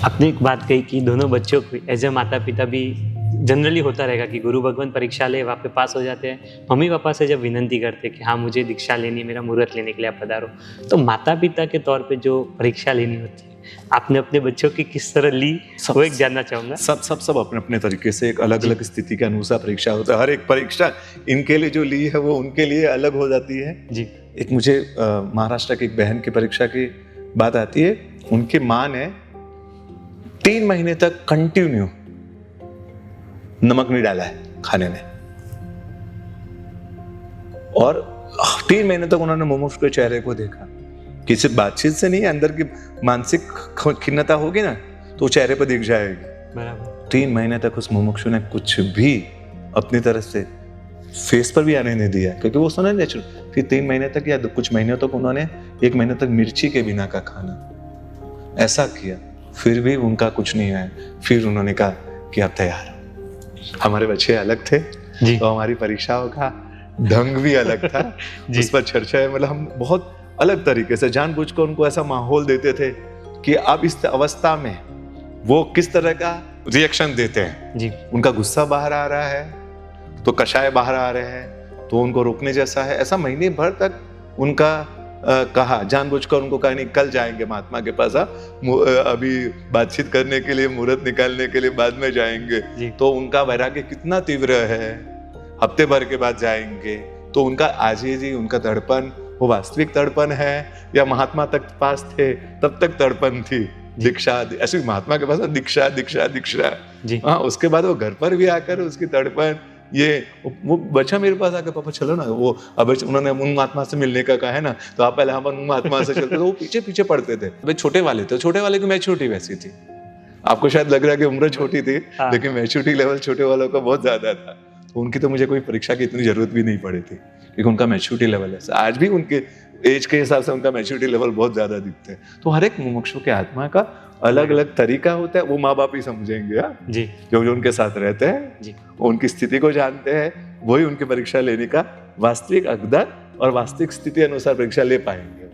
आपने एक बात कही कि दोनों बच्चों को एज ए माता पिता भी जनरली होता रहेगा कि गुरु भगवान परीक्षा ले, वहाँ पे पास हो जाते हैं, मम्मी पापा से जब विनंती करते हैं कि हाँ मुझे दीक्षा लेनी है, मेरा मुहूर्त लेने के लिए आप पधारो, तो माता पिता के तौर पे जो परीक्षा लेनी होती है आपने अपने बच्चों की किस तरह ली, वो एक जानना चाहूँगा। सब अपने अपने तरीके से एक अलग अलग स्थिति के अनुसार परीक्षा होता है। हर एक परीक्षा इनके लिए जो ली है वो उनके लिए अलग हो जाती है जी। एक मुझे महाराष्ट्र की एक बहन की परीक्षा की बात आती है। उनकी माँ ने 3 महीने तक कंटिन्यू नमक नहीं डाला है खाने में, और 3 महीने तक उन्होंने मुमुक्षु के चेहरे को देखा कि सिर्फ बातचीत से नहीं, अंदर की मानसिक खिन्नता होगी ना तो चेहरे पर दिख जाएगी। बराबर। 3 महीने तक उस मुमुक्षु ने कुछ भी अपनी तरफ से फेस पर भी आने नहीं दिया, क्योंकि वो सुना नेचुरल। फिर 3 महीने तक या कुछ महीनों तक उन्होंने 1 महीने तक मिर्ची के बिना का खाना ऐसा किया, फिर भी उनका कुछ नहीं आया। फिर उन्होंने कहा कि आप तैयार हो। हमारे बच्चे अलग थे जी। तो हमारी परीक्षाओं का ढंग भी अलग था उस पर चर्चा है। मतलब हम बहुत अलग तरीके से जानबूझकर उनको ऐसा माहौल देते थे कि अब इस अवस्था में वो किस तरह का रिएक्शन देते हैं जी। उनका गुस्सा बाहर आ रहा है तो कषाय बाहर आ रहे हैं तो उनको रोकने जैसा है, ऐसा महीने भर तक उनका कहा, जानबूझकर उनको कहा नहीं कल जाएंगे महात्मा के पास, अभी बातचीत करने के लिए, मुहूर्त निकालने के लिए बाद में जाएंगे। तो उनका वैराग्य कितना तीव्र है, हफ्ते भर के बाद जाएंगे। तो उनका आजीजी, उनका तड़पन वो वास्तविक तड़पन है या महात्मा तक पास थे तब तक तड़पन थी। दीक्षा ऐसे महात्मा के पास दीक्षा दीक्षा दीक्षा, हाँ उसके बाद वो घर पर भी आकर उसकी तड़पन, ये वो बच्चा मेरे पास आकर पापा चलो ना, वो अब उन्होंने उन महात्मा से मिलने का कहा है ना, तो आप पहले हम उन महात्मा से चलते, तो वो पीछे पीछे पड़ते थे। भाई छोटे वाले थे, छोटे वाले की मैच्योरिटी वैसी थी, आपको शायद लग रहा है कि उम्र छोटी थी, लेकिन मैच्योरिटी लेवल छोटे वालों का बहुत ज्यादा था। तो उनकी तो मुझे कोई परीक्षा की इतनी जरूरत भी नहीं पड़ी थी, क्योंकि उनका मैच्योरिटी लेवल है। आज भी उनके एज के हिसाब से उनका मैच्योरिटी लेवल बहुत ज्यादा दिखते हैं। तो हर एक मुमुक्षु के आत्मा का अलग अलग तरीका होता है, वो माँ बाप ही समझेंगे जी, जो उनके साथ रहते हैं जी, उनकी स्थिति को जानते हैं, वही उनकी परीक्षा लेने का वास्तविक अकदर और वास्तविक स्थिति अनुसार परीक्षा ले पाएंगे।